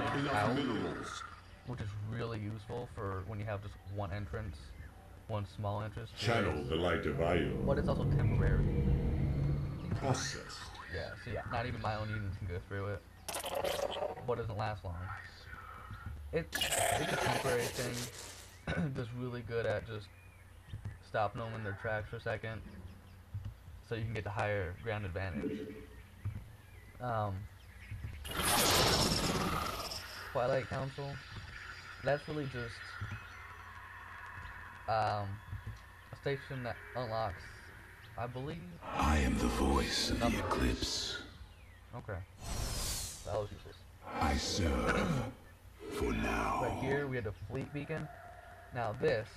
out, which is really useful for when you have just one entrance, one small entrance. Channel the light of Io. But it's also temporary. Processed. Yeah, so yeah, not even my own units can go through it. But it doesn't last long. It's a temporary thing. Just really good at just stopping them in their tracks for a second, so you can get the higher ground advantage. Twilight Council, that's really just a station that unlocks, I believe. I am the voice of the eclipse. Okay, that was useless. I serve for now. But here we had the fleet beacon. Now this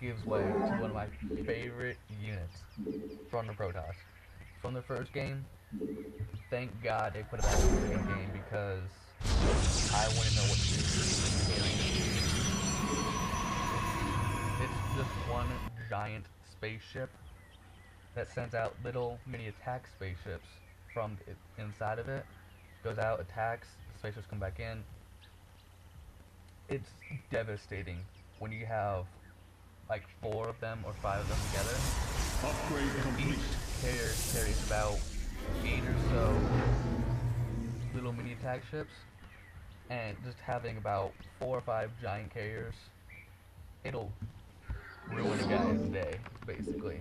gives way to one of my favorite units from the Protoss. From the first game, thank God they put it back in the second game because I wouldn't know what to do. It's just one giant spaceship that sends out little mini attack spaceships from inside of it. Goes out, attacks, spaceships come back in. It's devastating when you have like 4 of them or 5 of them together. Upgrade complete. Each carrier carries about 8 or so little mini attack ships, and just having about 4 or 5 giant carriers, it'll ruin a guy's day, basically.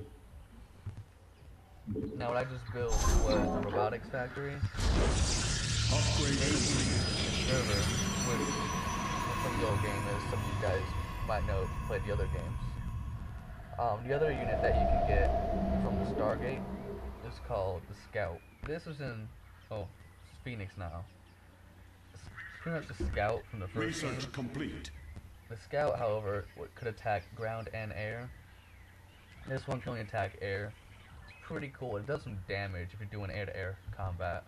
Now what I just built was a robotics factory. Upgrade complete. Server, which from the old game is some of you guys might know if you played the other games. The other unit that you can get from the Stargate is called the Scout. This is in, it's Phoenix now. It's pretty much the Scout from the first game. Research complete. The Scout, however, could attack ground and air. This one can only attack air. It's pretty cool. It does some damage if you're doing air-to-air combat.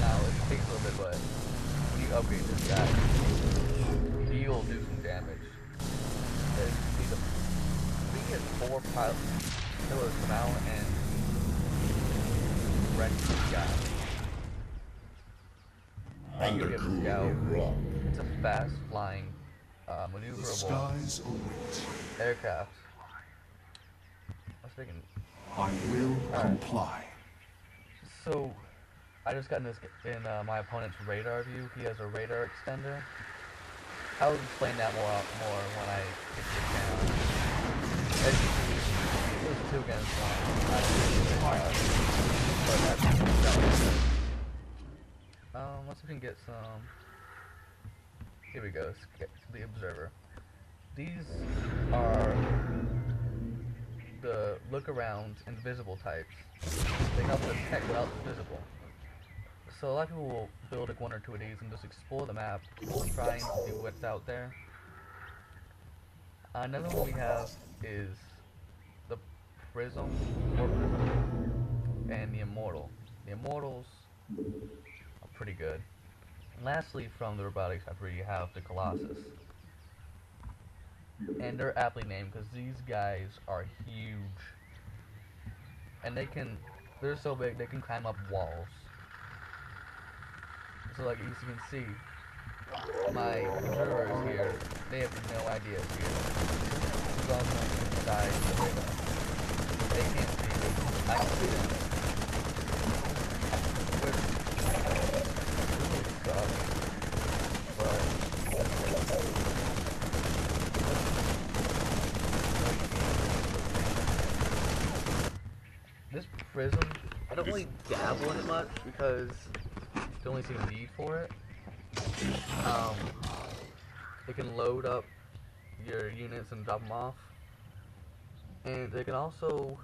Now it takes a little bit, but when you upgrade this guy, he'll do some damage. See the we get 4 pilot pillars come out and wreck this guy. You get the Scout. It's a fast flying, maneuverable aircraft. I was thinking. I will comply. So, I just got in my opponent's radar view. He has a radar extender. I'll explain that more when I get to the channel. As you see, it was 2 against 1. Let's see if we can get some. Here we go. Let's get the observer. These are the look around invisible types. They help detect what else is visible. So a lot of people will build like 1 or 2 of these and just explore the map, try and see what's out there. Another one we have is the Prism, and the Immortal. The Immortals are pretty good. And lastly, from the robotics factory, you have the Colossus. And they're aptly named because these guys are huge. And they're so big they can climb up walls. So like as you can see, my observers here, they have no idea it's here. There's also inside the radar. They can't see me. I can see them. Which really sucks. This prism, I don't really dabble in it much because you only see a need for it. It can load up your units and drop them off, and they can also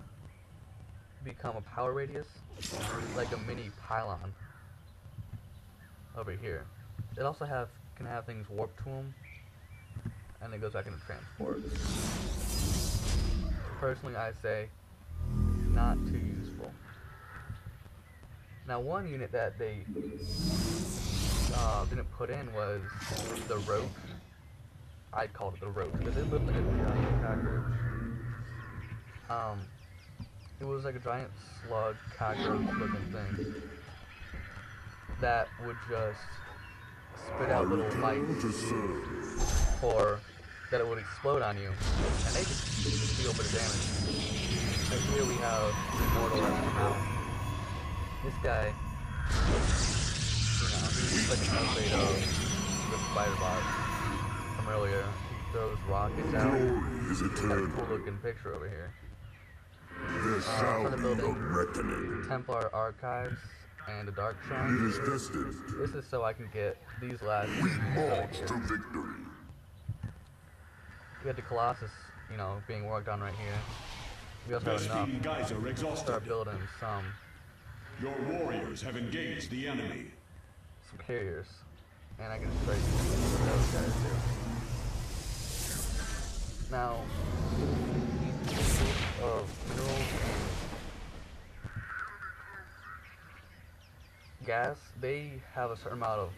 become a power radius, like a mini pylon over here. It also can have things warped to them, and it goes back into transport. personally I say not too useful. Now one unit that they didn't put in was the roach. I called it the roach because it looked like a giant cockroach. It was like a giant slug cockroach looking thing that would just spit out little mites or that it would explode on you, and they could deal a bit of damage. And here we have the Immortal that's come out. This guy, he's like an upgrade of the spider bot from earlier. He throws rockets out. Got a cool looking picture over here. From the building, Templar Archives and the Dark Shrine. This is so I can get these last two units over here. We had the Colossus, being worked on right here. We also have enough to start building some. Your warriors have engaged the enemy. Some carriers, and I can straight what those guys do. Now, of minerals and gas, they have a certain amount of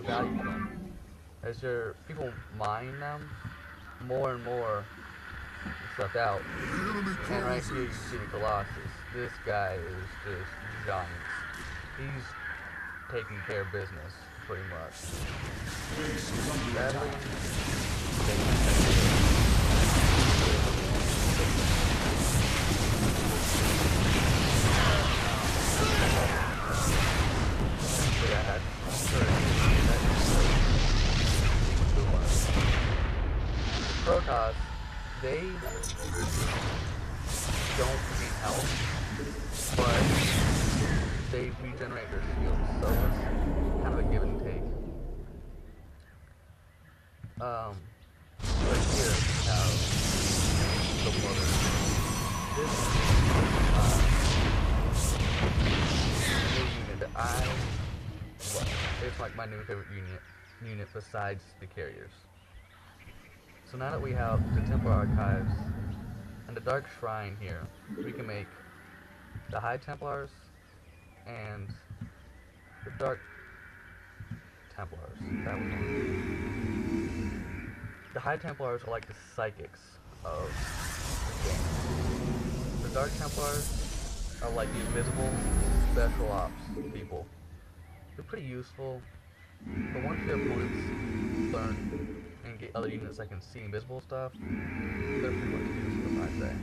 value to them. As your people mine them, more and more is left out. And right here you see the Colossus. This guy is just giant. He's taking care of business, pretty much. Sadly, Protoss, they don't need help, but they regenerate their shields, so it's kind of a give and take. But here we have the mother. This new unit that I love. It's like my new favorite unit besides the carriers. So now that we have the Templar Archives and the Dark Shrine here, we can make the High Templars and the Dark Templars. That was one. The High Templars are like the psychics of the game. The Dark Templars are like the invisible special ops people. They're pretty useful, but once your opponents learn and get other units that can see invisible stuff, they're pretty much useless, I'd say.